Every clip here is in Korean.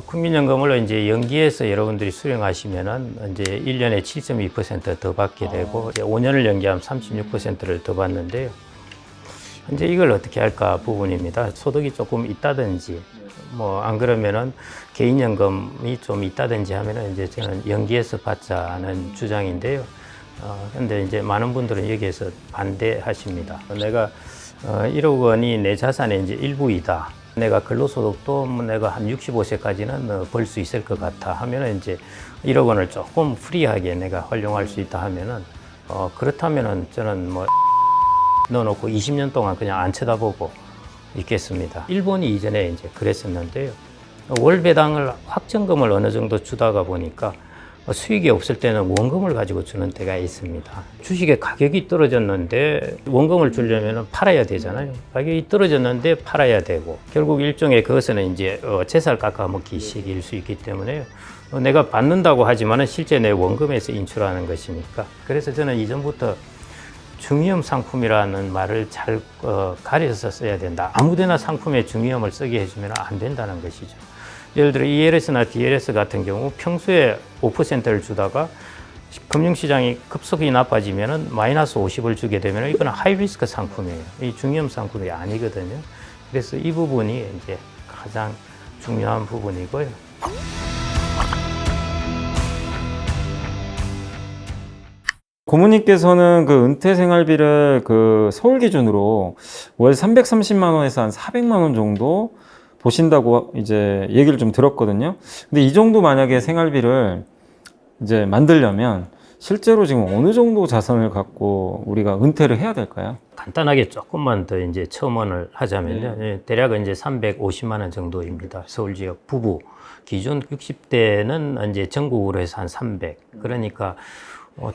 국민연금을 이제 연기해서 여러분들이 수령하시면은 이제 1년에 7.2%더 받게 되고, 이제 5년을 연기하면 36%를 더 받는데요. 이제 이걸 어떻게 할까 부분입니다. 소득이 조금 있다든지, 뭐 안 그러면은 개인연금이 좀 있다든지 하면은 이제 저는 연기해서 받자는 주장인데요. 근데 이제 많은 분들은 여기에서 반대하십니다. 내가 1억 원이 내 자산의 이제 일부이다. 내가 근로소득도 내가 한 65세까지는 벌 수 있을 것 같아 하면은 이제 1억 원을 조금 프리하게 내가 활용할 수 있다 하면은 그렇다면은 저는 뭐 넣어놓고 20년 동안 그냥 안 쳐다보고 있겠습니다. 일본이 이전에 이제 그랬었는데요. 월 배당을 확정금을 어느 정도 주다가 보니까 수익이 없을 때는 원금을 가지고 주는 때가 있습니다. 주식의 가격이 떨어졌는데 원금을 주려면 팔아야 되잖아요. 가격이 떨어졌는데 팔아야 되고 결국 일종의 그것은 이제 재살 깎아먹기식일 수 있기 때문에 내가 받는다고 하지만 실제 내 원금에서 인출하는 것이니까. 그래서 저는 이전부터 중위험 상품이라는 말을 잘 가려서 써야 된다. 아무데나 상품에 중위험을 쓰게 해주면 안 된다는 것이죠. 예를 들어 ELS나 DLS 같은 경우 평소에 5%를 주다가 금융시장이 급속히 나빠지면은 마이너스 50을 주게 되면 이거는 하이리스크 상품이에요. 이 중위험 상품이 아니거든요. 그래서 이 부분이 이제 가장 중요한 부분이고요. 고모님께서는 그 은퇴 생활비를 그 서울 기준으로 월 330만 원에서 한 400만 원 정도 보신다고 이제 얘기를 좀 들었거든요. 근데 이 정도 만약에 생활비를 이제 만들려면 실제로 지금 어느 정도 자산을 갖고 우리가 은퇴를 해야 될까요? 간단하게 조금만 더 이제 첨언을 하자면요. 대략 이제 350만 원 정도입니다. 서울 지역 부부 기준 60대는 이제 전국으로 해서 한 300. 그러니까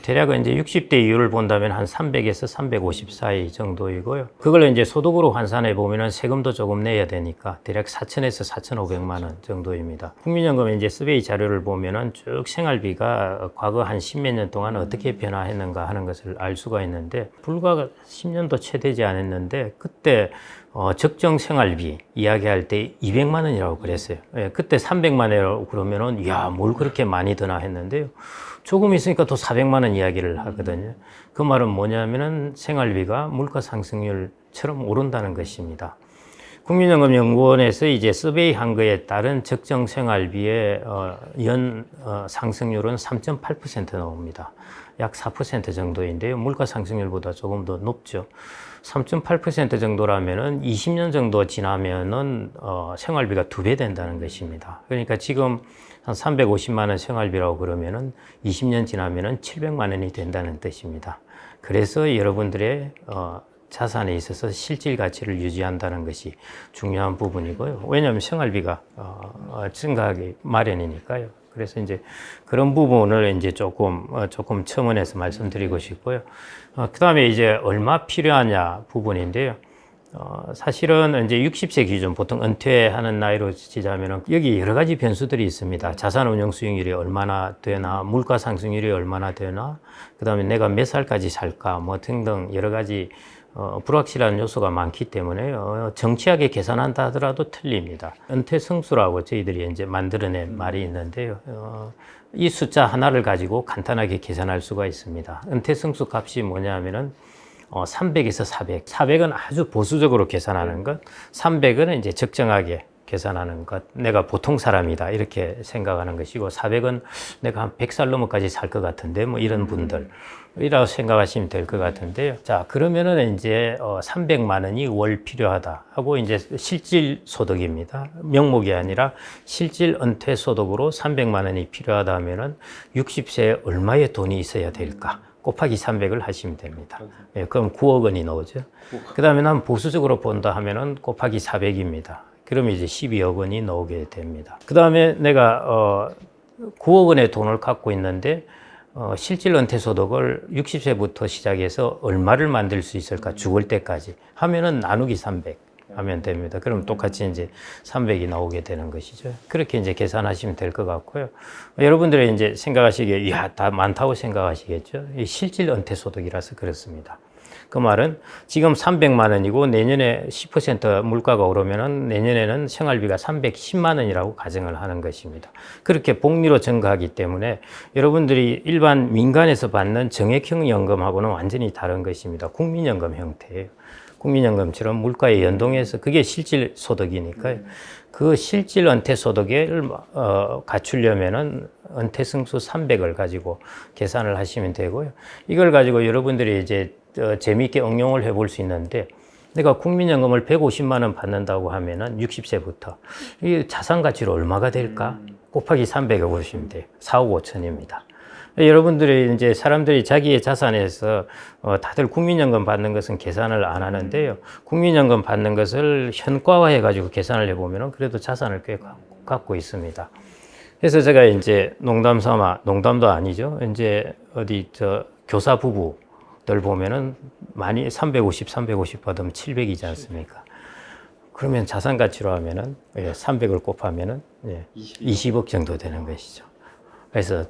대략 이제 60대 이율을 본다면 한 300에서 350 사이 정도이고요. 그걸 이제 소득으로 환산해 보면은 세금도 조금 내야 되니까 대략 4천에서 4,500만 원 정도입니다. 국민연금 이제 서베이 자료를 보면은 쭉 생활비가 과거 한 10몇 년 동안 어떻게 변화했는가 하는 것을 알 수가 있는데 불과 10년도 채 되지 않았는데 그때 적정 생활비 이야기할 때 200만 원이라고 그랬어요. 예, 그때 300만 원이라고 그러면은 야, 뭘 그렇게 많이 드나 했는데요. 조금 있으니까 또 400만 원 이야기를 하거든요. 그 말은 뭐냐면은 생활비가 물가 상승률처럼 오른다는 것입니다. 국민연금연구원에서 이제 서베이 한 거에 따른 적정 생활비의 연 상승률은 3.8% 나옵니다. 약 4% 정도인데요. 물가 상승률보다 조금 더 높죠. 3.8% 정도라면은 20년 정도 지나면은 생활비가 2배 된다는 것입니다. 그러니까 지금 한 350만 원 생활비라고 그러면은 20년 지나면은 700만 원이 된다는 뜻입니다. 그래서 여러분들의 자산에 있어서 실질 가치를 유지한다는 것이 중요한 부분이고요. 왜냐하면 생활비가 증가하기 마련이니까요. 그래서 이제 그런 부분을 이제 조금 첨언해서 말씀드리고 싶고요. 그 다음에 이제 얼마 필요하냐 부분인데요. 사실은 이제 60세 기준 보통 은퇴하는 나이로 치자면은 여기 여러 가지 변수들이 있습니다. 자산 운용 수익률이 얼마나 되나, 물가 상승률이 얼마나 되나, 그 다음에 내가 몇 살까지 살까, 뭐 등등 여러 가지 불확실한 요소가 많기 때문에 정치하게 계산한다 하더라도 틀립니다. 은퇴 성수라고 저희들이 이제 만들어낸 말이 있는데요. 이 숫자 하나를 가지고 간단하게 계산할 수가 있습니다. 은퇴 성수 값이 뭐냐면은 300에서 400. 400은 아주 보수적으로 계산하는 것, 300은 이제 적정하게 계산하는 것, 내가 보통 사람이다 이렇게 생각하는 것이고 400은 내가 한 100살 넘어까지 살 것 같은데 뭐 이런 분들 이라고 생각하시면 될 것 같은데요. 자, 그러면은 이제 300만 원이 월 필요하다 하고 이제 실질 소득입니다. 명목이 아니라 실질 은퇴 소득으로 300만 원이 필요하다 하면은 60세에 얼마의 돈이 있어야 될까? 곱하기 300을 하시면 됩니다. 예, 그럼 9억 원이 나오죠. 그 다음에 난 보수적으로 본다 하면은 곱하기 400입니다. 그러면 이제 12억 원이 나오게 됩니다. 그 다음에 내가 9억 원의 돈을 갖고 있는데 실질 은퇴 소득을 60세부터 시작해서 얼마를 만들 수 있을까? 죽을 때까지 하면은 나누기 300 하면 됩니다. 그럼 똑같이 이제 300이 나오게 되는 것이죠. 그렇게 이제 계산하시면 될 것 같고요. 여러분들이 이제 생각하시기에 야, 다 많다고 생각하시겠죠. 이 실질 은퇴 소득이라서 그렇습니다. 그 말은 지금 300만 원이고 내년에 10% 물가가 오르면은 내년에는 생활비가 310만 원이라고 가정을 하는 것입니다. 그렇게 복리로 증가하기 때문에 여러분들이 일반 민간에서 받는 정액형 연금하고는 완전히 다른 것입니다. 국민연금 형태예요. 국민연금처럼 물가에 연동해서 그게 실질 소득이니까요. 그 실질 은퇴 소득을 갖추려면은 은퇴 승수 300을 가지고 계산을 하시면 되고요. 이걸 가지고 여러분들이 이제 재미있게 응용을 해볼 수 있는데, 내가 국민연금을 150만 원 받는다고 하면은 60세부터 이 자산 가치로 얼마가 될까? 곱하기 300을 보시면 돼요. 4억 5천입니다. 여러분들이 이제 사람들이 자기의 자산에서 다들 국민연금 받는 것은 계산을 안 하는데요. 국민연금 받는 것을 현가화해 가지고 계산을 해보면은 그래도 자산을 꽤 갖고 있습니다. 그래서 제가 이제 농담 삼아, 농담도 아니죠. 이제 어디 교사 부부들 보면은 많이 350 받으면 700이지 않습니까? 그러면 자산 가치로 하면은 300을 곱하면은 20억 정도 되는 것이죠. 그래서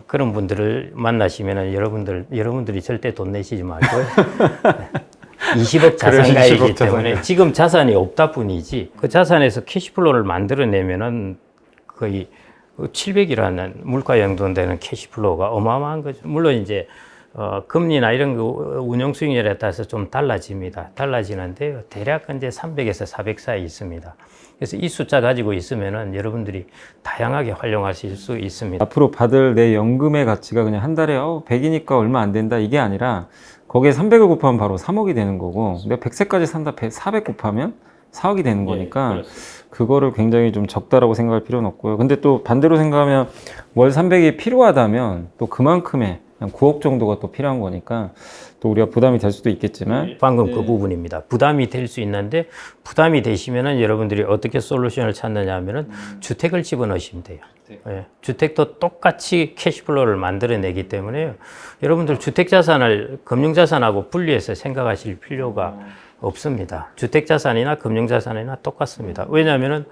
그런 분들을 만나시면은 여러분들이 절대 돈 내시지 말고요. 20억 자산가이기 때문에 지금 자산이 없다 뿐이지, 그 자산에서 캐시플로우를 만들어내면은 거의 700이라는 물가 연동되는 캐시플로우가 어마어마한 거죠. 물론 이제 금리나 이런 거 운용 수익률에 따라서 좀 달라집니다. 달라지는데요. 대략 이제 300에서 400 사이 있습니다. 그래서 이 숫자 가지고 있으면은 여러분들이 다양하게 활용하실 수 있습니다. 앞으로 받을 내 연금의 가치가 그냥 한 달에 100이니까 얼마 안 된다 이게 아니라 거기에 300을 곱하면 바로 3억이 되는 거고, 내가 100세까지 산다 400 곱하면 4억이 되는 거니까 그거를 굉장히 좀 적다라고 생각할 필요는 없고요. 근데 또 반대로 생각하면 월 300이 필요하다면 또 그만큼의 한 9억 정도가 또 필요한 거니까 또 우리가 부담이 될 수도 있겠지만, 방금 그 부분입니다. 부담이 될 수 있는데, 부담이 되시면은 여러분들이 어떻게 솔루션을 찾느냐 하면은 주택을 집어넣으시면 돼요. 주택도 똑같이 캐시플로우를 만들어내기 때문에 여러분들 주택자산을 금융자산하고 분리해서 생각하실 필요가 없습니다. 주택자산이나 금융자산이나 똑같습니다. 왜냐하면은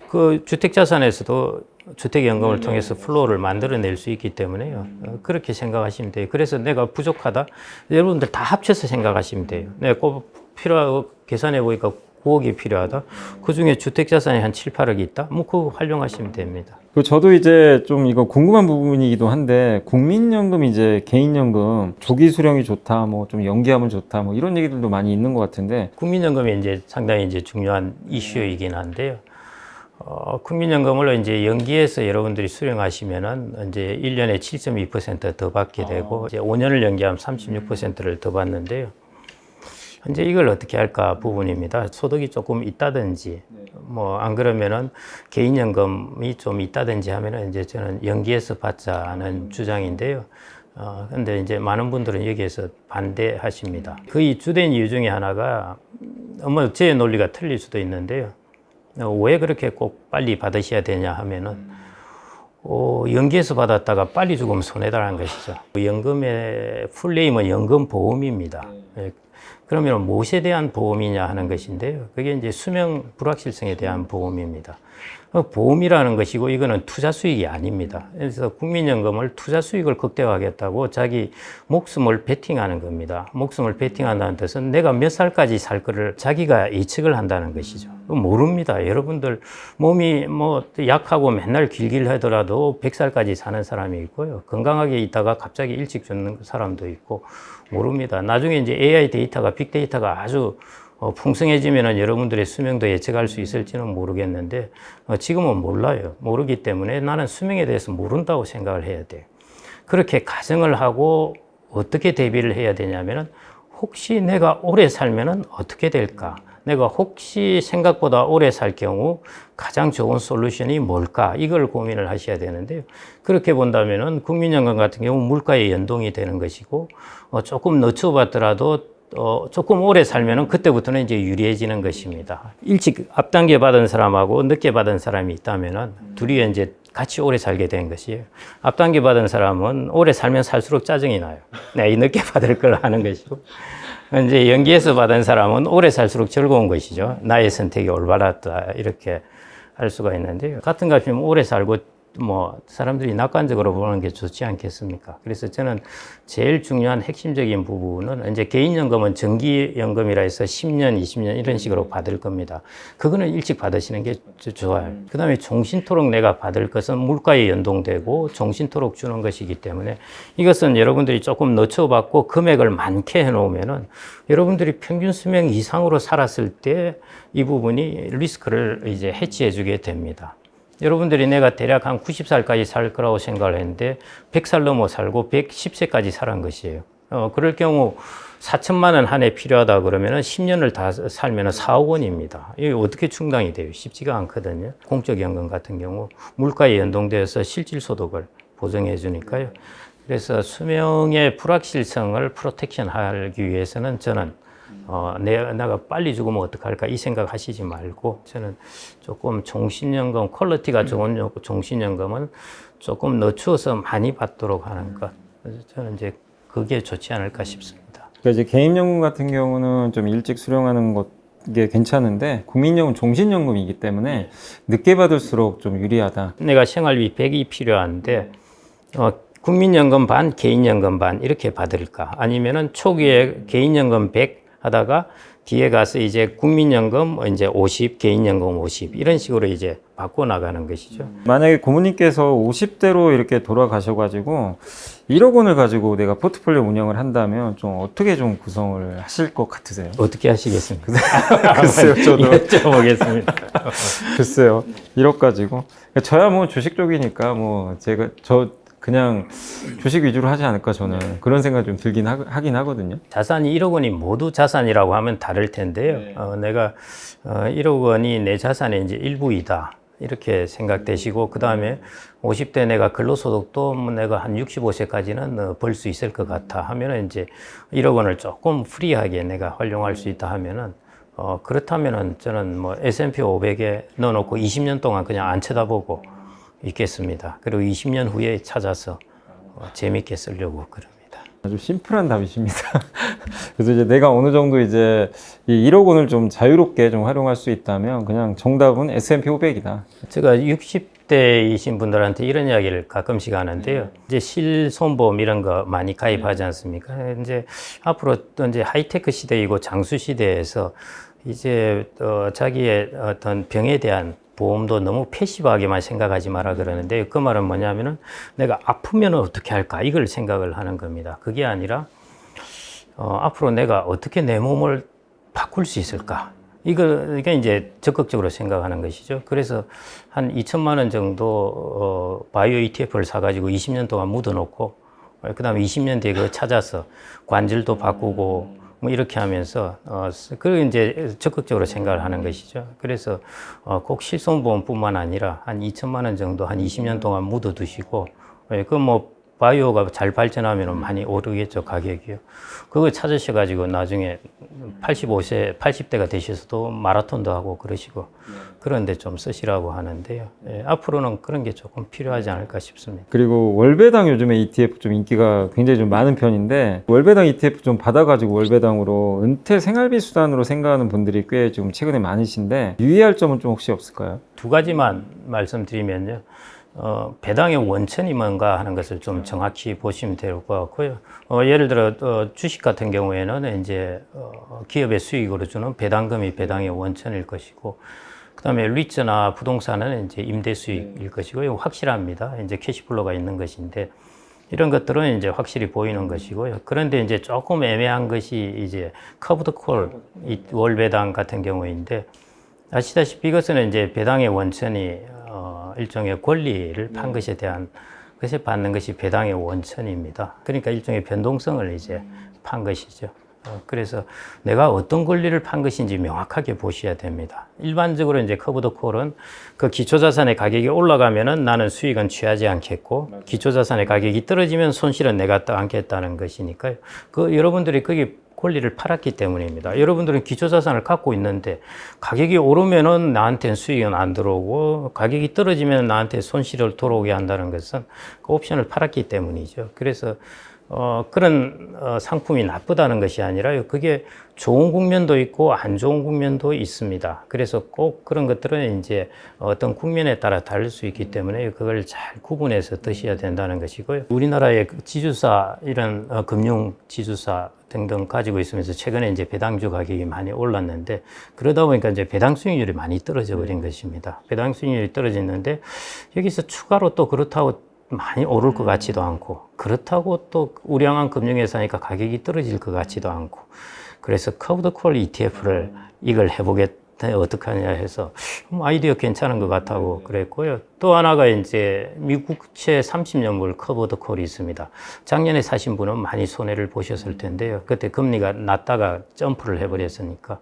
그 주택자산에서도 주택연금을 통해서 플로우를 만들어낼 수 있기 때문에요. 그렇게 생각하시면 돼요. 그래서 내가 부족하다, 여러분들 다 합쳐서 생각하시면 돼요. 내가 꼭 필요하고 계산해 보니까 9억이 필요하다. 그 중에 주택자산이 한 7, 8억이 있다. 뭐 그거 활용하시면 됩니다. 저도 이제 좀 이거 궁금한 부분이기도 한데, 국민연금 이제 개인연금 조기 수령이 좋다, 뭐 좀 연기하면 좋다, 뭐 이런 얘기들도 많이 있는 것 같은데, 국민연금이 이제 상당히 이제 중요한 이슈이긴 한데요. 국민연금을 이제 연기해서 여러분들이 수령하시면은 이제 1년에 7.2% 더 받게 되고, 이제 5년을 연기하면 36%를 더 받는데요. 이제 이걸 어떻게 할까 부분입니다. 소득이 조금 있다든지, 뭐 안 그러면은 개인연금이 좀 있다든지 하면은 이제 저는 연기해서 받자는 주장인데요. 근데 이제 많은 분들은 여기에서 반대하십니다. 그 주된 이유 중에 하나가, 뭐 제 논리가 틀릴 수도 있는데요. 왜 그렇게 꼭 빨리 받으셔야 되냐 하면은, 연기해서 받았다가 빨리 죽으면 손해다라는 것이죠. 연금의 풀네임은 연금보험입니다. 그러면 무엇에 대한 보험이냐 하는 것인데요. 그게 이제 수명 불확실성에 대한 보험입니다. 보험이라는 것이고 이거는 투자 수익이 아닙니다. 그래서 국민연금을 투자 수익을 극대화하겠다고 자기 목숨을 베팅하는 겁니다. 목숨을 베팅한다는 뜻은 내가 몇 살까지 살 거를 자기가 예측을 한다는 것이죠. 모릅니다. 여러분들 몸이 뭐 약하고 맨날 길길 하더라도 100살까지 사는 사람이 있고요. 건강하게 있다가 갑자기 일찍 죽는 사람도 있고 모릅니다. 나중에 이제 AI 데이터가, 빅데이터가 아주 풍성해지면은 여러분들의 수명도 예측할 수 있을지는 모르겠는데, 지금은 몰라요. 모르기 때문에 나는 수명에 대해서 모른다고 생각을 해야 돼요. 그렇게 가정을 하고 어떻게 대비를 해야 되냐면은, 혹시 내가 오래 살면은 어떻게 될까? 내가 혹시 생각보다 오래 살 경우 가장 좋은 솔루션이 뭘까? 이걸 고민을 하셔야 되는데요. 그렇게 본다면은 국민연금 같은 경우 물가에 연동이 되는 것이고, 조금 늦춰봤더라도 조금 오래 살면은 그때부터는 이제 유리해지는 것입니다. 일찍 앞당겨 받은 사람하고 늦게 받은 사람이 있다면은 둘이 이제 같이 오래 살게 된 것이에요. 앞당겨 받은 사람은 오래 살면 살수록 짜증이 나요. 내가 늦게 받을 걸 하는 것이고, 이제 연기해서 받은 사람은 오래 살수록 즐거운 것이죠. 나의 선택이 올바랐다, 이렇게 할 수가 있는데요. 같은 값이면 오래 살고 뭐 사람들이 낙관적으로 보는 게 좋지 않겠습니까? 그래서 저는 제일 중요한 핵심적인 부분은 이제 개인연금은 정기연금이라 해서 10년, 20년 이런 식으로 받을 겁니다. 그거는 일찍 받으시는 게 좋아요. 그다음에 종신토록 내가 받을 것은 물가에 연동되고 종신토록 주는 것이기 때문에 이것은 여러분들이 조금 늦춰받고 금액을 많게 해놓으면은 여러분들이 평균 수명 이상으로 살았을 때 이 부분이 리스크를 이제 해치해 주게 됩니다. 여러분들이 내가 대략 한 90살까지 살 거라고 생각을 했는데 100살 넘어 살고 110세까지 살은 것이에요. 그럴 경우 4천만 원 한 해 필요하다 그러면은 10년을 다 살면은 4억 원입니다. 이게 어떻게 충당이 돼요? 쉽지가 않거든요. 공적연금 같은 경우 물가에 연동되어서 실질소득을 보정해 주니까요. 그래서 수명의 불확실성을 프로텍션 하기 위해서는 저는 내가 빨리 죽으면 어떡할까 이 생각 하시지 말고 저는 조금 종신연금 퀄리티가 좋은 종신연금은 조금 늦추어서 많이 받도록 하는 것. 그래서 저는 이제 그게 좋지 않을까 싶습니다. 그러니까 이제 개인연금 같은 경우는 좀 일찍 수령하는 게 괜찮은데 국민연금 종신연금이기 때문에 늦게 받을수록 좀 유리하다. 내가 생활비 100이 필요한데 국민연금 반, 개인연금 반 이렇게 받을까? 아니면은 초기에 개인연금 100 하다가 뒤에 가서 이제 국민연금 이제 50, 개인연금 50 이런 식으로 이제 바꿔 나가는 것이죠. 만약에 고모님께서 50대로 이렇게 돌아가셔가지고 1억 원을 가지고 내가 포트폴리오 운영을 한다면 좀 어떻게 좀 구성을 하실 것 같으세요? 어떻게 하시겠습니까? 글쎄요, 저도. 여쭤보겠습니다. 글쎄요, 1억 가지고. 저야 뭐 주식 쪽이니까 뭐 그냥 주식 위주로 하지 않을까 저는 그런 생각이 좀 들긴 하긴 하거든요. 자산이 1억 원이 모두 자산이라고 하면 다를 텐데요. 내가 1억 원이 내 자산의 이제 일부이다. 이렇게 생각되시고, 그 다음에 50대 내가 근로소득도 뭐 내가 한 65세까지는 벌 수 있을 것 같아 하면은 이제 1억 원을 조금 프리하게 내가 활용할 수 있다 하면은 그렇다면은 저는 뭐 S&P 500에 넣어놓고 20년 동안 그냥 안 쳐다보고 있겠습니다. 그리고 20년 후에 찾아서 재밌게 쓰려고 그럽니다. 아주 심플한 답이십니다. 그래서 이제 내가 어느 정도 이제 이 1억 원을 좀 자유롭게 좀 활용할 수 있다면 그냥 정답은 S&P 500이다. 제가 60대이신 분들한테 이런 이야기를 가끔씩 하는데요. 이제 실손보험 이런 거 많이 가입하지 않습니까? 이제 앞으로 또 이제 하이테크 시대이고 장수 시대에서 이제 자기의 어떤 병에 대한 보험도 너무 패시브하게만 생각하지 마라 그러는데 그 말은 뭐냐면은 내가 아프면 어떻게 할까 이걸 생각을 하는 겁니다. 그게 아니라 앞으로 내가 어떻게 내 몸을 바꿀 수 있을까 이게 이제 적극적으로 생각하는 것이죠. 그래서 한 2천만 원 정도 바이오 ETF를 사가지고 20년 동안 묻어놓고 그다음에 20년 뒤에 그거 찾아서 관절도 바꾸고 뭐 이렇게 하면서 그리고 이제 적극적으로 생각을 하는 것이죠. 그래서 꼭 실손보험뿐만 아니라 한 2천만 원 정도 한 20년 동안 묻어두시고 그 뭐 바이오가 잘 발전하면 많이 오르겠죠, 가격이요. 그거 찾으셔가지고 나중에 80대가 되셔서도 마라톤도 하고 그러시고 그런데 좀 쓰시라고 하는데요. 앞으로는 그런 게 조금 필요하지 않을까 싶습니다. 그리고 월배당 요즘에 ETF 좀 인기가 굉장히 좀 많은 편인데 월배당 ETF 좀 받아가지고 월배당으로 은퇴 생활비 수단으로 생각하는 분들이 꽤 지금 최근에 많으신데 유의할 점은 좀 혹시 없을까요? 두 가지만 말씀드리면요. 배당의 원천이 뭔가 하는 것을 좀 정확히 보시면 될 것 같고요. 예를 들어 주식 같은 경우에는 이제 기업의 수익으로 주는 배당금이 배당의 원천일 것이고, 그다음에 리츠나 부동산은 이제 임대 수익일 것이고, 이거 확실합니다. 이제 캐시플로가 있는 것인데 이런 것들은 이제 확실히 보이는 것이고요. 그런데 이제 조금 애매한 것이 이제 커브드 콜 월배당 같은 경우인데 아시다시피 이것은 이제 배당의 원천이 일종의 권리를 판 것에 대한 것에 받는 것이 배당의 원천입니다. 그러니까 일종의 변동성을 이제 판 것이죠. 그래서 내가 어떤 권리를 판 것인지 명확하게 보셔야 됩니다. 일반적으로 이제 커브드 콜은 그 기초자산의 가격이 올라가면은 나는 수익은 취하지 않겠고 기초자산의 가격이 떨어지면 손실은 내가 떠안겠다는 것이니까요. 여러분들이 거기 권리를 팔았기 때문입니다. 여러분들은 기초자산을 갖고 있는데 가격이 오르면은 나한테는 수익은 안 들어오고 가격이 떨어지면 나한테 손실을 들어오게 한다는 것은 그 옵션을 팔았기 때문이죠. 그래서 그런 상품이 나쁘다는 것이 아니라요. 그게 좋은 국면도 있고 안 좋은 국면도 있습니다. 그래서 꼭 그런 것들은 이제 어떤 국면에 따라 다를 수 있기 때문에 그걸 잘 구분해서 드셔야 된다는 것이고요. 우리나라의 지주사 이런 금융 지주사 등등 가지고 있으면서 최근에 이제 배당주 가격이 많이 올랐는데 그러다 보니까 이제 배당 수익률이 많이 떨어져 버린 것입니다. 배당 수익률이 떨어졌는데 여기서 추가로 또 그렇다고 많이 오를 것 같지도 않고 그렇다고 또 우량한 금융회사니까 가격이 떨어질 것 같지도 않고 그래서 커브드 콜 ETF를 이걸 해보겠다 어떻게 하냐 해서 아이디어 괜찮은 것 같다고 그랬고요. 또 하나가 이제 미국채 30년물 커브드 콜이 있습니다. 작년에 사신 분은 많이 손해를 보셨을 텐데요. 그때 금리가 낮다가 점프를 해버렸으니까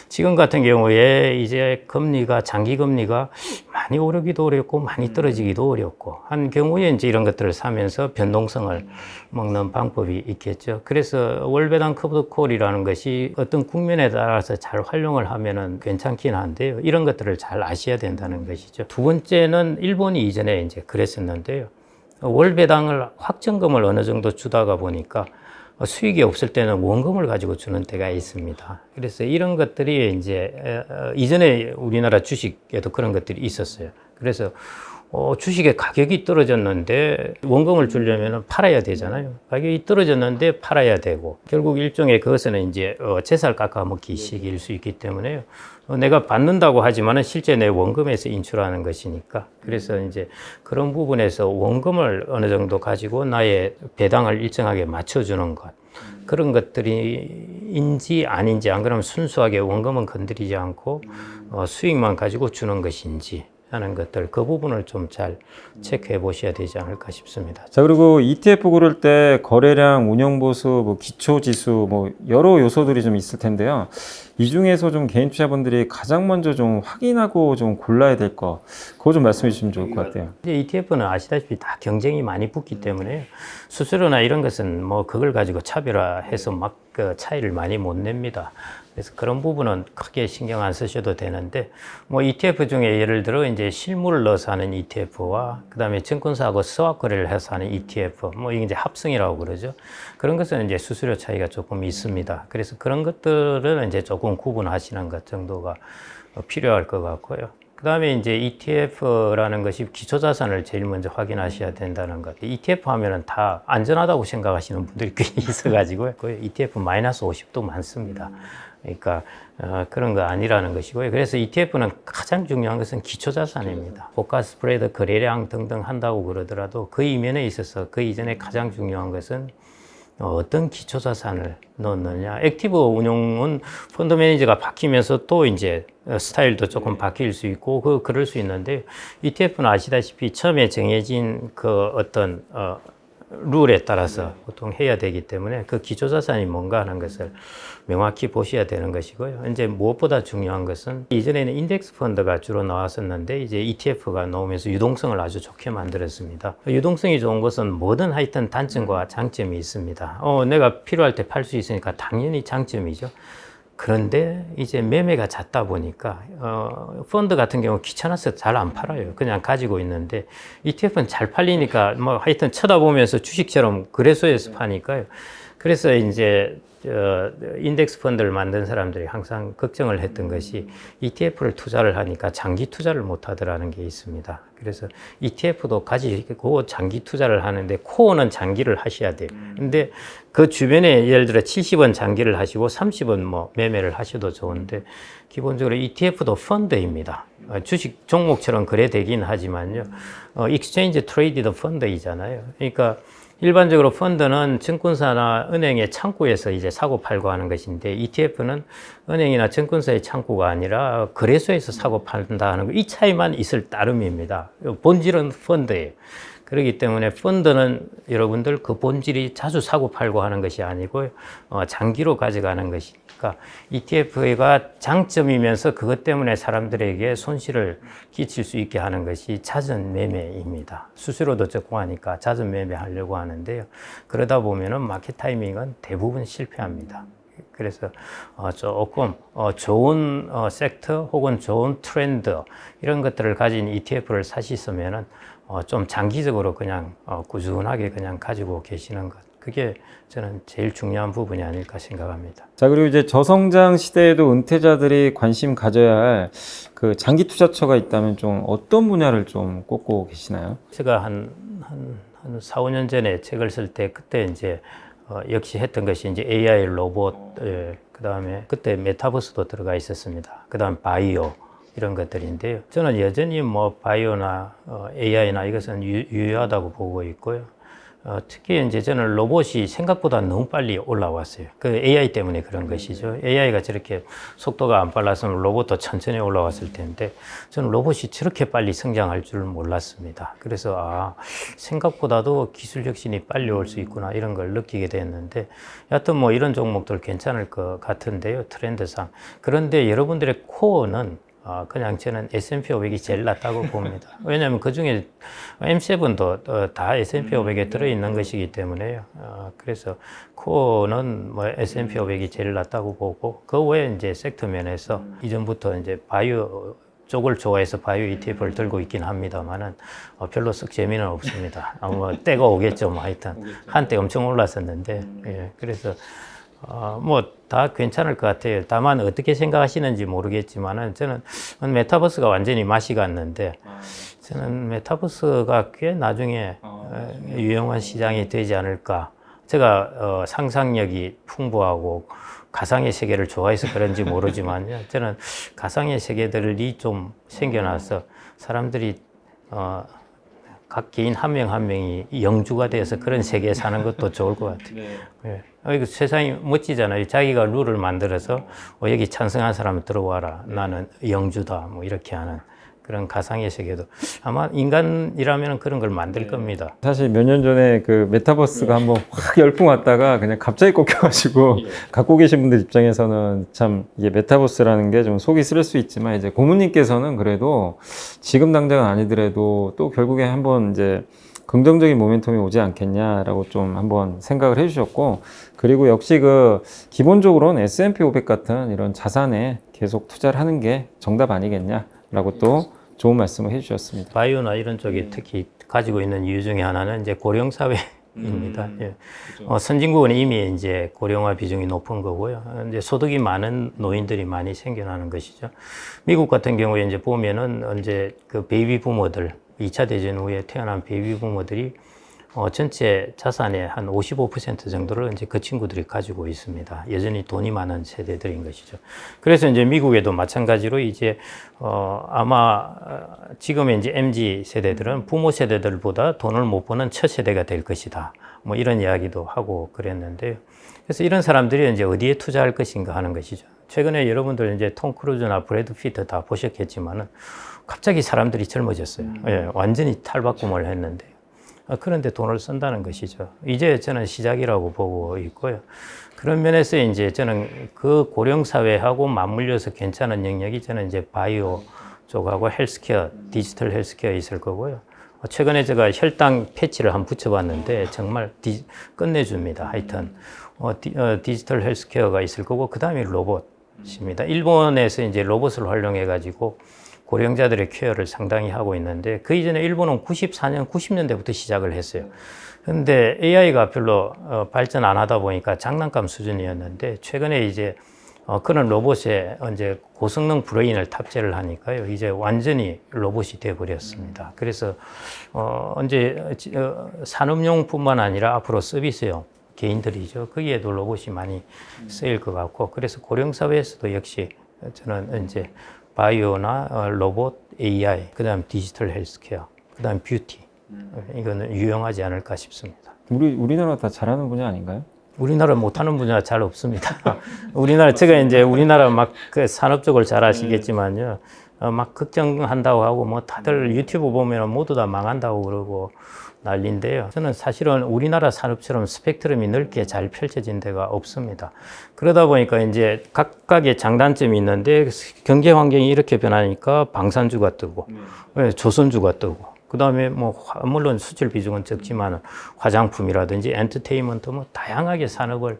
지금 같은 경우에 이제 금리가 장기 금리가 많이 오르기도 어렵고 많이 떨어지기도 어렵고 한 경우에 이제 이런 것들을 사면서 변동성을 먹는 방법이 있겠죠. 그래서 월배당 커브드 콜이라는 것이 어떤 국면에 따라서 잘 활용을 하면은 괜찮긴 한데요. 이런 것들을 잘 아셔야 된다는 것이죠. 두 번째는 일본이 이전에 이제 그랬었는데요. 월배당을 확정금을 어느 정도 주다가 보니까 수익이 없을 때는 원금을 가지고 주는 때가 있습니다. 그래서 이런 것들이 이제 이전에 우리나라 주식에도 그런 것들이 있었어요. 그래서 주식의 가격이 떨어졌는데 원금을 주려면 팔아야 되잖아요. 가격이 떨어졌는데 팔아야 되고 결국 일종의 그것은 이제 재살 깎아먹기 식일 수 있기 때문에요. 내가 받는다고 하지만은 실제 내 원금에서 인출하는 것이니까 그래서 이제 그런 부분에서 원금을 어느 정도 가지고 나의 배당을 일정하게 맞춰주는 것 그런 것들이 인지 아닌지 안 그러면 순수하게 원금은 건드리지 않고 수익만 가지고 주는 것인지 하는 것들 그 부분을 좀 잘 체크해 보셔야 되지 않을까 싶습니다. 자, 그리고 ETF 고를 때 거래량, 운영 보수, 뭐 기초 지수, 뭐 여러 요소들이 좀 있을 텐데요. 이 중에서 좀 개인 투자분들이 가장 먼저 좀 확인하고 좀 골라야 될 거, 그거 좀 말씀해 주시면 좋을 것 같아요. 이제 ETF는 아시다시피 다 경쟁이 많이 붙기 때문에 수수료나 이런 것은 뭐 그걸 가지고 차별화해서 막 그 차이를 많이 못 냅니다. 그래서 그런 부분은 크게 신경 안 쓰셔도 되는데, 뭐 ETF 중에 예를 들어 이제 실물을 넣어서 하는 ETF와 그다음에 증권사하고 스왑 거래를 해서 하는 ETF, 뭐 이게 이제 합성이라고 그러죠. 그런 것은 이제 수수료 차이가 조금 있습니다. 그래서 그런 것들은 이제 조금 구분하시는 것 정도가 필요할 것 같고요. 그 다음에 이제 ETF라는 것이 기초자산을 제일 먼저 확인하셔야 된다는 것. ETF 하면은 다 안전하다고 생각하시는 분들이 꽤 있어가지고요. ETF 마이너스 50도 많습니다. 그러니까 그런 거 아니라는 것이고요. 그래서 ETF는 가장 중요한 것은 기초자산입니다. 고가 스프레드, 거래량 등등 한다고 그러더라도 그 이면에 있어서 그 이전에 가장 중요한 것은 어떤 기초자산을 넣느냐. 액티브 운용은 펀드 매니저가 바뀌면서 또 이제 스타일도 조금 바뀔 수 있고 그럴 수 있는데 ETF는 아시다시피 처음에 정해진 그 어떤 룰에 따라서 보통 해야 되기 때문에 그 기초자산이 뭔가 하는 것을 명확히 보셔야 되는 것이고요. 이제 무엇보다 중요한 것은 이전에는 인덱스 펀드가 주로 나왔었는데 이제 ETF가 나오면서 유동성을 아주 좋게 만들었습니다. 유동성이 좋은 것은 뭐든 하여튼 단점과 장점이 있습니다. 내가 필요할 때 팔 수 있으니까 당연히 장점이죠. 그런데 이제 매매가 잦다 보니까 펀드 같은 경우 귀찮아서 잘 안 팔아요. 그냥 가지고 있는데 ETF는 잘 팔리니까 뭐 하여튼 쳐다보면서 주식처럼 거래소에서 파니까요. 그래서 이제 인덱스 펀드를 만든 사람들이 항상 걱정을 했던 것이 ETF를 투자를 하니까 장기 투자를 못 하더라는 게 있습니다. 그래서 ETF도 가지고 장기 투자를 하는데 코어는 장기를 하셔야 돼요. 근데 그 주변에 예를 들어 70원 장기를 하시고 30원 뭐 매매를 하셔도 좋은데 기본적으로 ETF도 펀드입니다. 주식 종목처럼 거래되긴 하지만요. 익스체인지 트레이디드 펀드이잖아요. 그러니까 일반적으로 펀드는 증권사나 은행의 창구에서 이제 사고 팔고 하는 것인데 ETF는 은행이나 증권사의 창구가 아니라 거래소에서 사고 판다 하는 거, 이 차이만 있을 따름입니다. 본질은 펀드예요. 그렇기 때문에 펀드는 여러분들 그 본질이 자주 사고 팔고 하는 것이 아니고요. 장기로 가져가는 것이니까 ETF가 장점이면서 그것 때문에 사람들에게 손실을 끼칠 수 있게 하는 것이 잦은 매매입니다. 수수료도 적고 하니까 잦은 매매하려고 하는데요. 그러다 보면은 마켓 타이밍은 대부분 실패합니다. 그래서 조금 좋은 섹터 혹은 좋은 트렌드 이런 것들을 가진 ETF를 사시면은 좀 장기적으로 그냥 꾸준하게 그냥 가지고 계시는 것 그게 저는 제일 중요한 부분이 아닐까 생각합니다. 자, 그리고 이제 저성장 시대에도 은퇴자들이 관심 가져야 할 그 장기 투자처가 있다면 좀 어떤 분야를 좀 꼽고 계시나요? 제가 한 4, 5년 전에 책을 쓸 때 그때 이제 역시 했던 것이 이제 AI, 로봇, 그다음에 그때 메타버스도 들어가 있었습니다. 그다음 바이오 이런 것들인데요. 저는 여전히 뭐 바이오나 AI나 이것은 유효하다고 보고 있고요. 특히 이제 저는 로봇이 생각보다 너무 빨리 올라왔어요. 그 AI 때문에 그런 것이죠. AI가 저렇게 속도가 안 빨랐으면 로봇도 천천히 올라왔을 텐데 저는 로봇이 저렇게 빨리 성장할 줄 몰랐습니다. 그래서 생각보다도 기술 혁신이 빨리 올 수 있구나 이런 걸 느끼게 됐는데 여하튼 뭐 이런 종목들 괜찮을 것 같은데요. 트렌드상. 그런데 여러분들의 코어는 그냥 저는 S&P 500이 제일 낫다고 봅니다. 왜냐하면 그 중에 M7도 다 S&P 500에 들어있는 것이기 때문에요. 그래서 코어는 뭐 S&P 500이 제일 낫다고 보고 그 외에 이제 섹터 면에서 이전부터 이제 바이오 쪽을 좋아해서 바이오 ETF를 들고 있긴 합니다만은 별로 썩 재미는 없습니다. 뭐 때가 오겠죠. 뭐 하여튼 한때 엄청 올랐었는데 예, 그래서 뭐 다 괜찮을 것 같아요. 다만 어떻게 생각하시는지 모르겠지만은 저는 메타버스가 완전히 맛이 갔는데 저는 메타버스가 꽤 나중에 유용한 시장이 되지 않을까. 제가 상상력이 풍부하고 가상의 세계를 좋아해서 그런지 모르지만요. 저는 가상의 세계들이 좀 생겨나서 사람들이 각 개인 한 명 한 명이 영주가 돼서 그런 세계에 사는 것도 좋을 것 같아요. 네. 이거 세상이 멋지잖아요. 자기가 룰을 만들어서 여기 찬성한 사람 들어와라. 나는 영주다. 뭐 이렇게 하는 그런 가상의 세계도 아마 인간이라면 그런 걸 만들 겁니다. 사실 몇 년 전에 그 메타버스가 한번 확 열풍 왔다가 그냥 갑자기 꺾여가지고 갖고 계신 분들 입장에서는 참 이게 메타버스라는 게 좀 속이 쓰릴 수 있지만 이제 고모님께서는 그래도 지금 당장은 아니더라도 또 결국에 한번 이제 긍정적인 모멘텀이 오지 않겠냐라고 좀 한번 생각을 해주셨고 그리고 역시 그 기본적으로는 S&P 500 같은 이런 자산에 계속 투자를 하는 게 정답 아니겠냐라고 또 좋은 말씀을 해주셨습니다. 바이오나 이런 쪽이 특히 가지고 있는 이유 중에 하나는 이제 고령 사회입니다. 예. 선진국은 이미 이제 고령화 비중이 높은 거고요. 이제 소득이 많은 노인들이 많이 생겨나는 것이죠. 미국 같은 경우에 이제 보면은 이제 그 베이비 부모들 2차 대전 후에 태어난 베이비 부모들이 전체 자산의 한 55% 정도를 이제 그 친구들이 가지고 있습니다. 여전히 돈이 많은 세대들인 것이죠. 그래서 이제 미국에도 마찬가지로 이제 아마 지금의 이제 MZ 세대들은 부모 세대들보다 돈을 못 버는 첫 세대가 될 것이다. 뭐 이런 이야기도 하고 그랬는데요. 그래서 이런 사람들이 이제 어디에 투자할 것인가 하는 것이죠. 최근에 여러분들 이제 톰 크루즈나 브래드 피트 다 보셨겠지만은 갑자기 사람들이 젊어졌어요. 예, 완전히 탈바꿈을 했는데. 그런데 돈을 쓴다는 것이죠. 이제 저는 시작이라고 보고 있고요. 그런 면에서 이제 저는 그 고령사회하고 맞물려서 괜찮은 영역이 저는 이제 바이오 쪽하고 헬스케어, 디지털 헬스케어 있을 거고요. 최근에 제가 혈당 패치를 한번 붙여봤는데 정말 끝내줍니다. 하여튼 디지털 헬스케어가 있을 거고 그 다음에 로봇입니다. 일본에서 이제 로봇을 활용해가지고 고령자들의 케어를 상당히 하고 있는데 그 이전에 일본은 94년, 90년대부터 시작을 했어요. 그런데 AI가 별로 발전 안 하다 보니까 장난감 수준이었는데 최근에 이제 그런 로봇에 이제 고성능 브레인을 탑재를 하니까요. 이제 완전히 로봇이 돼 버렸습니다. 그래서 이제 산업용뿐만 아니라 앞으로 서비스용 개인들이죠. 거기에도 로봇이 많이 쓰일 것 같고 그래서 고령사회에서도 역시 저는 이제 바이오나 로봇, AI, 그 다음 디지털 헬스케어, 그 다음 뷰티. 이거는 유용하지 않을까 싶습니다. 우리나라 다 잘하는 분야 아닌가요? 우리나라 못하는 분야 잘 없습니다. 우리나라, 제가 이제 우리나라 막 그 산업 쪽을 잘 아시겠지만요. 막 걱정한다고 하고 뭐 다들 유튜브 보면 모두 다 망한다고 그러고 난리인데요. 저는 사실은 우리나라 산업처럼 스펙트럼이 넓게 잘 펼쳐진 데가 없습니다. 그러다 보니까 이제 각각의 장단점이 있는데 경제 환경이 이렇게 변하니까 방산주가 뜨고 조선주가 뜨고 그다음에 뭐 물론 수출 비중은 적지만 화장품이라든지 엔터테인먼트 뭐 다양하게 산업을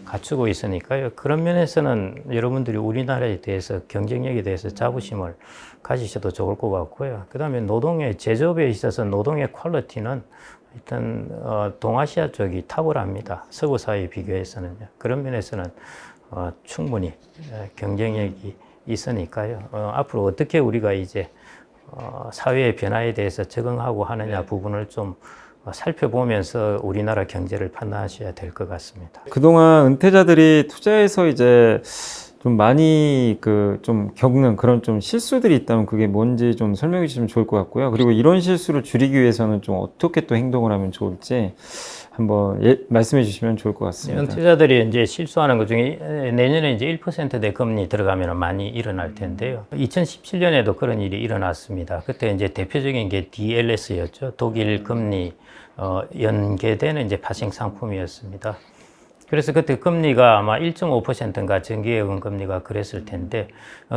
갖추고 있으니까요. 그런 면에서는 여러분들이 우리나라에 대해서 경쟁력에 대해서 자부심을 가지셔도 좋을 것 같고요. 그다음에 노동의 제조업에 있어서 노동의 퀄리티는 일단 동아시아 쪽이 탁월합니다. 서구 사회에 비교해서는요. 그런 면에서는 충분히 경쟁력이 있으니까요. 앞으로 어떻게 우리가 이제 사회의 변화에 대해서 적응하고 하느냐 부분을 좀 살펴보면서 우리나라 경제를 판단하셔야 될 것 같습니다. 그동안 은퇴자들이 투자에서 이제 좀 많이 좀 겪는 그런 좀 실수들이 있다면 그게 뭔지 좀 설명해 주시면 좋을 것 같고요. 그리고 이런 실수를 줄이기 위해서는 좀 어떻게 또 행동을 하면 좋을지 한번 말씀해 주시면 좋을 것 같습니다. 은퇴자들이 이제 실수하는 것 중에 내년에 이제 1%대 금리 들어가면 많이 일어날 텐데요. 2017년에도 그런 일이 일어났습니다. 그때 이제 대표적인 게 DLS였죠. 독일 금리 연계되는 이제 파생 상품이었습니다. 그래서 그때 금리가 아마 1.5%인가 정기예금 금리가 그랬을 텐데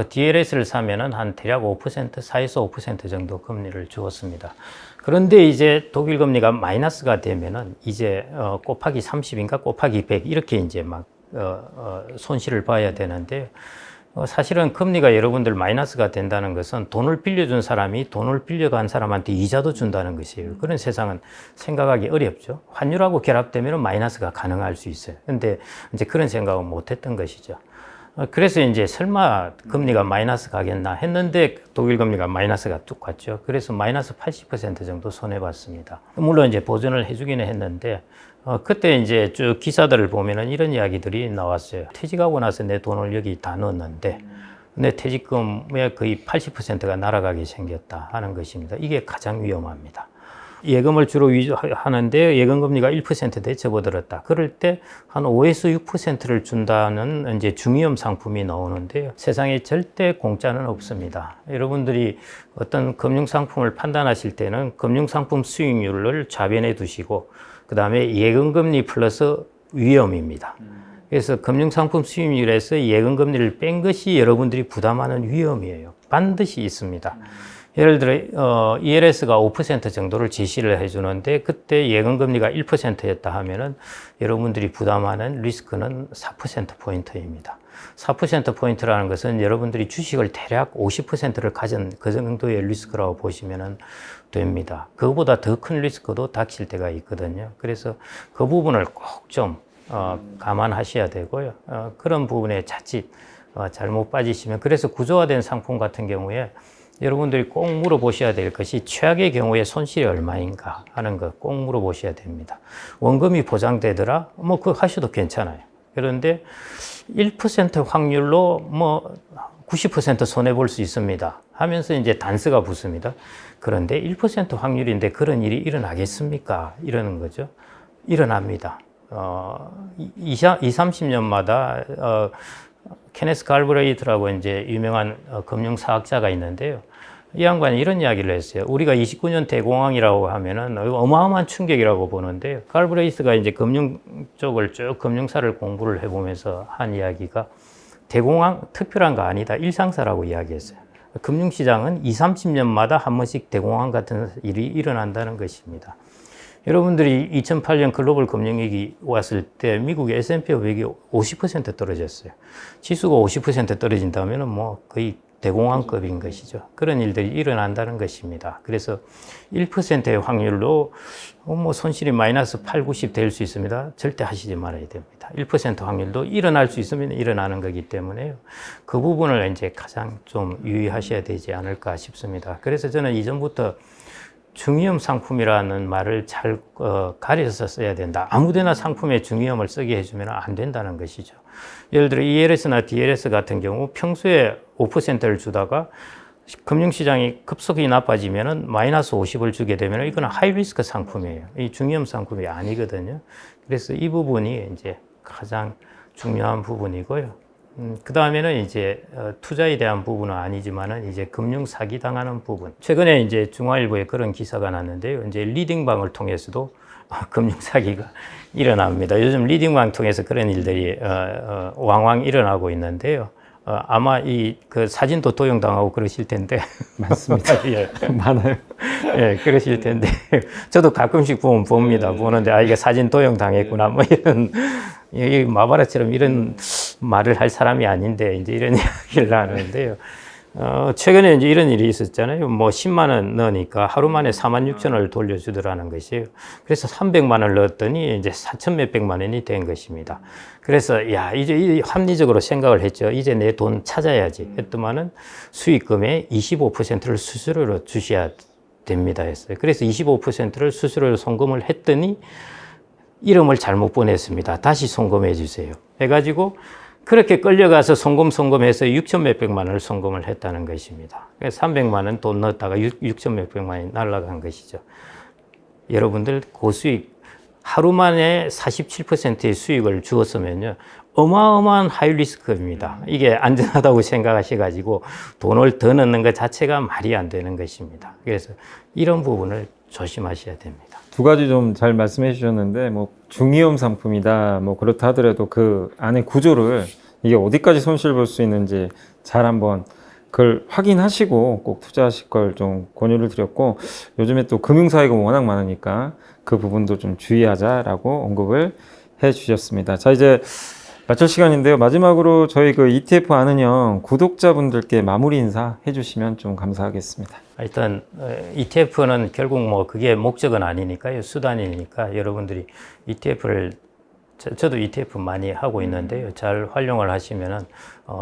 DLS를 사면은 한 대략 5%, 4에서 5% 정도 금리를 주었습니다. 그런데 이제 독일 금리가 마이너스가 되면은 이제 곱하기 30인가 곱하기 100 이렇게 이제 막 손실을 봐야 되는데 사실은 금리가 여러분들 마이너스가 된다는 것은 돈을 빌려준 사람이 돈을 빌려간 사람한테 이자도 준다는 것이에요. 그런 세상은 생각하기 어렵죠. 환율하고 결합되면 마이너스가 가능할 수 있어요. 근데 이제 그런 생각은 못 했던 것이죠. 그래서 이제 설마 금리가 마이너스 가겠나 했는데 독일 금리가 마이너스가 뚝 갔죠. 그래서 마이너스 80% 정도 손해봤습니다. 물론 이제 보전을 해주기는 했는데 그때 이제 쭉 기사들을 보면은 이런 이야기들이 나왔어요. 퇴직하고 나서 내 돈을 여기 다 넣었는데 내 퇴직금의 거의 80%가 날아가게 생겼다 하는 것입니다. 이게 가장 위험합니다. 예금을 주로 위주하는데 예금 금리가 1%대 접어들었다. 그럴 때 한 5에서 6%를 준다는 이제 중위험 상품이 나오는데요. 세상에 절대 공짜는 없습니다. 여러분들이 어떤 금융 상품을 판단하실 때는 금융 상품 수익률을 좌변에 두시고 그다음에 예금 금리 플러스 위험입니다. 그래서 금융 상품 수익률에서 예금 금리를 뺀 것이 여러분들이 부담하는 위험이에요. 반드시 있습니다. 예를 들어 ELS가 5% 정도를 제시를 해주는데 그때 예금금리가 1%였다 하면은 여러분들이 부담하는 리스크는 4%포인트입니다. 4%포인트라는 것은 여러분들이 주식을 대략 50%를 가진 그 정도의 리스크라고 보시면 됩니다. 그거보다 더 큰 리스크도 닥칠 때가 있거든요. 그래서 그 부분을 꼭 좀 감안하셔야 되고요. 그런 부분에 자칫 잘못 빠지시면 그래서 구조화된 상품 같은 경우에 여러분들이 꼭 물어보셔야 될 것이 최악의 경우에 손실이 얼마인가 하는 거 꼭 물어보셔야 됩니다. 원금이 보장되더라? 뭐 그거 하셔도 괜찮아요. 그런데 1% 확률로 뭐 90% 손해볼 수 있습니다. 하면서 이제 단서가 붙습니다. 그런데 1% 확률인데 그런 일이 일어나겠습니까? 이러는 거죠. 일어납니다. 30년마다 케네스 갈브레이트라고 이제 유명한 금융사학자가 있는데요. 이 양반이 이런 이야기를 했어요. 우리가 29년 대공황이라고 하면은 어마어마한 충격이라고 보는데요. 갈브레이트가 이제 금융 쪽을 쭉 금융사를 공부를 해보면서 한 이야기가 대공황 특별한 거 아니다. 일상사라고 이야기했어요. 금융시장은 30년마다 한 번씩 대공황 같은 일이 일어난다는 것입니다. 여러분들이 2008년 글로벌 금융위기 왔을 때 미국의 S&P 500이 50% 떨어졌어요. 지수가 50% 떨어진다면 뭐 거의 대공황급인 것이죠. 그런 일들이 일어난다는 것입니다. 그래서 1%의 확률로 뭐 손실이 마이너스 8, 90 될 수 있습니다. 절대 하시지 말아야 됩니다. 1% 확률도 일어날 수 있으면 일어나는 거기 때문에요. 그 부분을 이제 가장 좀 유의하셔야 되지 않을까 싶습니다. 그래서 저는 이전부터 중위험 상품이라는 말을 잘 가려서 써야 된다. 아무데나 상품에 중위험을 쓰게 해주면 안 된다는 것이죠. 예를 들어 ELS나 DLS 같은 경우 평소에 5%를 주다가 금융시장이 급속히 나빠지면은 마이너스 50을 주게 되면 이거는 하이리스크 상품이에요. 이 중위험 상품이 아니거든요. 그래서 이 부분이 이제 가장 중요한 부분이고요. 그 다음에는 이제 투자에 대한 부분은 아니지만은 이제 금융 사기 당하는 부분. 최근에 이제 중앙일보에 그런 기사가 났는데요. 이제 리딩방을 통해서도 금융 사기가 일어납니다. 요즘 리딩방 통해서 그런 일들이 왕왕 일어나고 있는데요. 아마 이 그 사진도 도용당하고 그러실 텐데 맞습니다. 예, 많아요. 예, 그러실 텐데 저도 가끔씩 봅니다. 보는데 아 이게 사진 도용 당했구나 뭐 이런 이 마바라처럼 이런 말을 할 사람이 아닌데 이제 이런 이야기를 하는데요. 최근에 이제 이런 일이 있었잖아요. 뭐 10만 원 넣으니까 하루 만에 4만 6천 원을 돌려주더라는 것이에요. 그래서 300만 원을 넣었더니 이제 4천 몇백만 원이 된 것입니다. 그래서 야 이제 합리적으로 생각을 했죠. 이제 내 돈 찾아야지 했더만은 수익금의 25%를 수수료로 주셔야 됩니다 했어요. 그래서 25%를 수수료로 송금을 했더니 이름을 잘못 보냈습니다. 다시 송금해 주세요. 해가지고 그렇게 끌려가서 송금해서 6천 몇백만 원을 송금을 했다는 것입니다. 그래서 300만 원 돈 넣었다가 6천 몇백만 원이 날아간 것이죠. 여러분들 고수익 하루 만에 47%의 수익을 주었으면요. 어마어마한 하이리스크입니다. 이게 안전하다고 생각하셔가지고 돈을 더 넣는 것 자체가 말이 안 되는 것입니다. 그래서 이런 부분을 조심하셔야 됩니다. 두 가지 좀 잘 말씀해 주셨는데 뭐 중위험 상품이다 뭐 그렇다 하더라도 그 안에 구조를 이게 어디까지 손실 볼 수 있는지 잘 한번 그걸 확인하시고 꼭 투자하실 걸 좀 권유를 드렸고 요즘에 또 금융사기가 워낙 많으니까 그 부분도 좀 주의하자라고 언급을 해 주셨습니다. 자 이제 마칠 시간인데요. 마지막으로 저희 그 ETF 아는 형 구독자분들께 마무리 인사 해주시면 좀 감사하겠습니다. 일단 ETF는 결국 뭐 그게 목적은 아니니까요. 수단이니까 여러분들이 ETF를 저도 ETF 많이 하고 있는데요. 잘 활용을 하시면은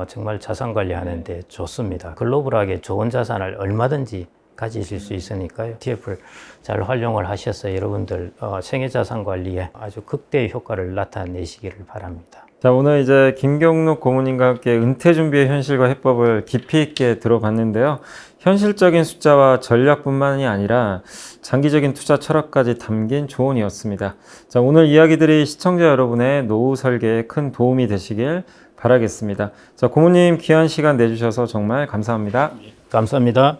정말 자산 관리하는데 좋습니다. 글로벌하게 좋은 자산을 얼마든지 가지실 수 있으니까요. ETF를 잘 활용을 하셔서 여러분들 생애 자산 관리에 아주 극대의 효과를 나타내시기를 바랍니다. 자, 오늘 이제 김경록 고문님과 함께 은퇴 준비의 현실과 해법을 깊이 있게 들어봤는데요. 현실적인 숫자와 전략뿐만이 아니라 장기적인 투자 철학까지 담긴 조언이었습니다. 자, 오늘 이야기들이 시청자 여러분의 노후 설계에 큰 도움이 되시길 바라겠습니다. 자, 고문님 귀한 시간 내주셔서 정말 감사합니다. 감사합니다.